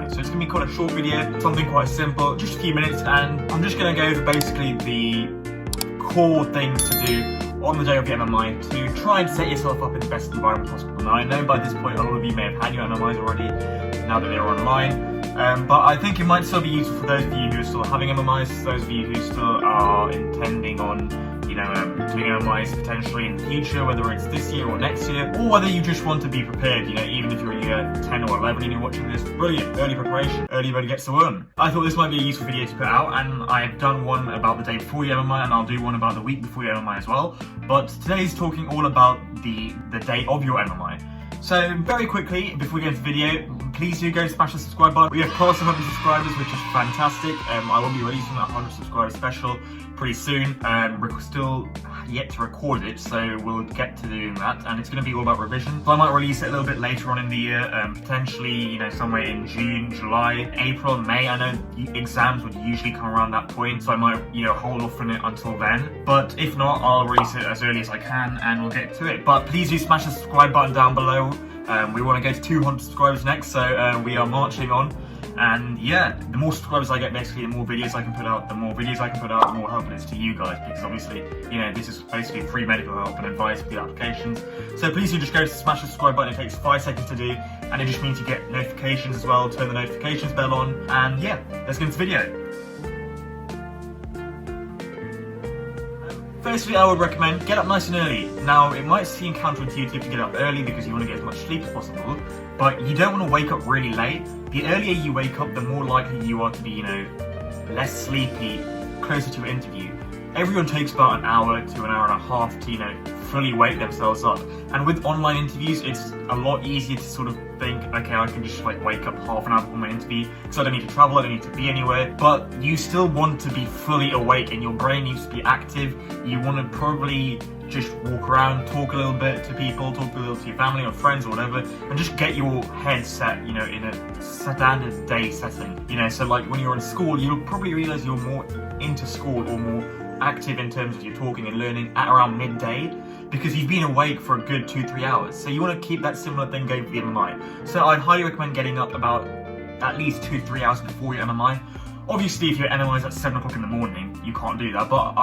MMI. So it's going to be quite a short video, something quite simple, just a few minutes, and I'm just going to go over basically the core things to do on the day of the MMI to try and set yourself up in the best environment possible. Now I know by this point a lot of you may have had your MMIs already, now that they're online, but I think it might still be useful for those of you who are still having MMIs, those of you who still are intending on doing MMIs potentially in the future, whether it's this year or next year, or whether you just want to be prepared, even if you're in year 10 or 11 and you're watching this. Brilliant, early preparation, early bird gets the worm. I thought this might be a useful video to put out, and I've done one about the day before your MMI, and I'll do one about the week before your MMI as well, but today's talking all about the day of your MMI. So very quickly, before we get into the video, please do go and smash the subscribe button. We have crossed 100 subscribers, which is fantastic. I will be releasing that 100 subscriber special pretty soon. We're still yet to record it, so we'll get to doing that, and it's going to be all about revision. So I might release it a little bit later on in the year, potentially, somewhere in June, July, April, May. I know exams would usually come around that point, so I might, hold off on it until then. But if not, I'll release it as early as I can, and we'll get to it. But please do smash the subscribe button down below. We want to go to 200 subscribers next, so we are marching on. And yeah, the more subscribers I get, basically, the more videos I can put out. The more videos I can put out, the more help it is to you guys, because obviously, this is basically free medical help and advice for the applications. So please do just go to smash the subscribe button. It takes 5 seconds to do, and it just means you get notifications as well. Turn the notifications bell on, and yeah, let's get into the video. Firstly, I would recommend get up nice and early. Now, it might seem counterintuitive to get up early because you want to get as much sleep as possible, but you don't want to wake up really late. The earlier you wake up, the more likely you are to be, less sleepy, closer to your interview. Everyone takes about an hour to an hour and a half to, fully wake themselves up. And with online interviews, it's a lot easier to sort of think, okay, I can just wake up half an hour before my interview, because I don't need to travel, I don't need to be anywhere. But you still want to be fully awake, and your brain needs to be active. You want to probably just walk around, talk a little bit to people, talk a little to your family or friends or whatever, and just get your head set, in a standard day setting. So like when you're in school, you'll probably realize you're more into school or more active in terms of your talking and learning at around midday, because you've been awake for a good 2-3 hours. So you want to keep that similar thing going for the MMI. So I'd highly recommend getting up about at least 2-3 hours before your MMI. Obviously, if your MMI is at 7 o'clock in the morning, you can't do that, but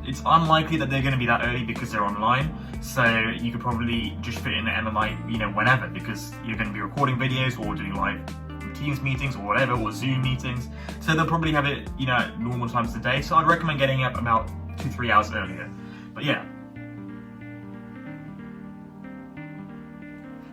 it's unlikely that they're going to be that early because they're online. So you could probably just fit in an MMI, whenever, because you're going to be recording videos or doing live Teams meetings or whatever, or Zoom meetings. So they'll probably have it, at normal times of the day. So I'd recommend getting up about 2-3 hours earlier. But yeah.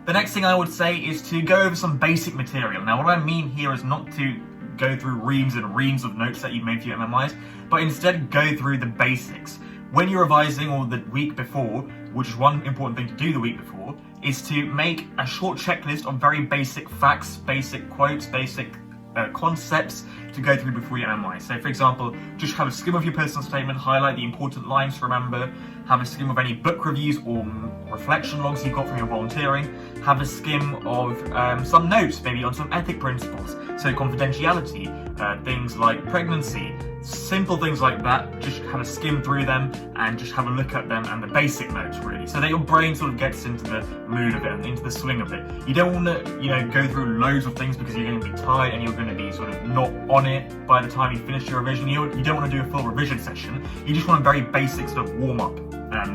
The next thing I would say is to go over some basic material. Now, what I mean here is not to go through reams and reams of notes that you've made for your MMIs, but instead go through the basics. When you're revising, or the week before, which is one important thing to do the week before, is to make a short checklist of very basic facts, basic quotes, basic concepts to go through before your MMI. So for example, just have a skim of your personal statement, highlight the important lines to remember, have a skim of any book reviews or reflection logs you've got from your volunteering, have a skim of some notes, maybe on some ethic principles, so confidentiality, things like pregnancy, simple things like that. Just have a skim through them and just have a look at them, and the basic notes really, so that your brain sort of gets into the mood of it and into the swing of it. You don't want to, go through loads of things because you're going to be tired and you're going to be sort of not on it by the time you finish your revision. You don't want to do a full revision session. You just want a very basic sort of warm up,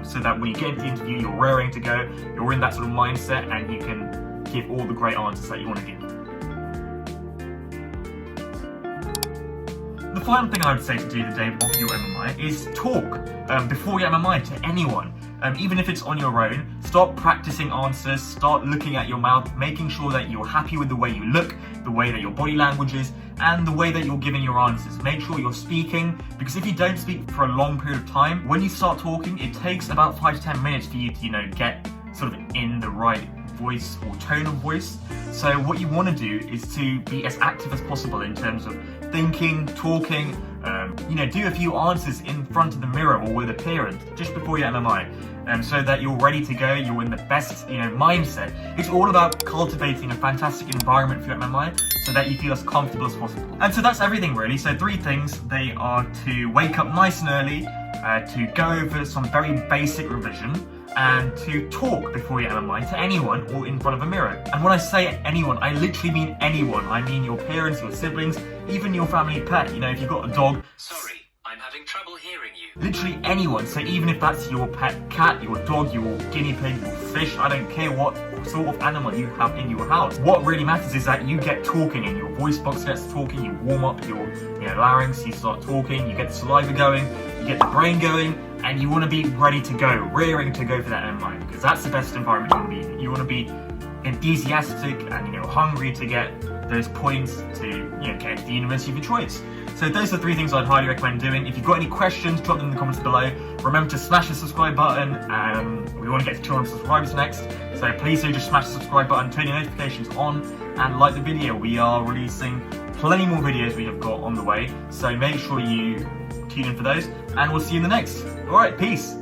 so that when you get into the interview, you're raring to go, you're in that sort of mindset, and you can give all the great answers that you want to give. The final thing I would say to do the day of your MMI is talk before your MMI to anyone. Even if it's on your own, start practicing answers, start looking at your mouth, making sure that you're happy with the way you look, the way that your body language is, and the way that you're giving your answers. Make sure you're speaking, because if you don't speak for a long period of time, when you start talking, it takes about 5 to 10 minutes for you to, get sort of in the right voice or tone of voice. So what you want to do is to be as active as possible in terms of thinking, talking, do a few answers in front of the mirror or with a parent just before your MMI, so that you're ready to go, you're in the best mindset. It's all about cultivating a fantastic environment for your MMI so that you feel as comfortable as possible. And so that's everything really. So 3 things, they are to wake up nice and early, to go over some very basic revision, and to talk before your MMI to anyone or in front of a mirror. And when I say anyone, I literally mean anyone. I mean your parents, your siblings, even your family pet. You know, if you've got a dog. Sorry, I'm having trouble hearing you. Literally anyone. So even if that's your pet cat, your dog, your guinea pig, your fish, I don't care what sort of animal you have in your house. What really matters is that you get talking and your voice box gets talking, you warm up your larynx, you start talking, you get the saliva going, you get the brain going, and you want to be ready to go, rearing to go for that MMI, because that's the best environment you want to be in. You want to be enthusiastic and hungry to get those points to get into the university of your choice. So those are 3 things I'd highly recommend doing. If you've got any questions, drop them in the comments below. Remember to smash the subscribe button. We want to get to 200 subscribers next, so please do just smash the subscribe button, turn your notifications on, and like the video. We are releasing plenty more videos we have got on the way, so make sure you tune in for those, and we'll see you in the next. Alright, peace.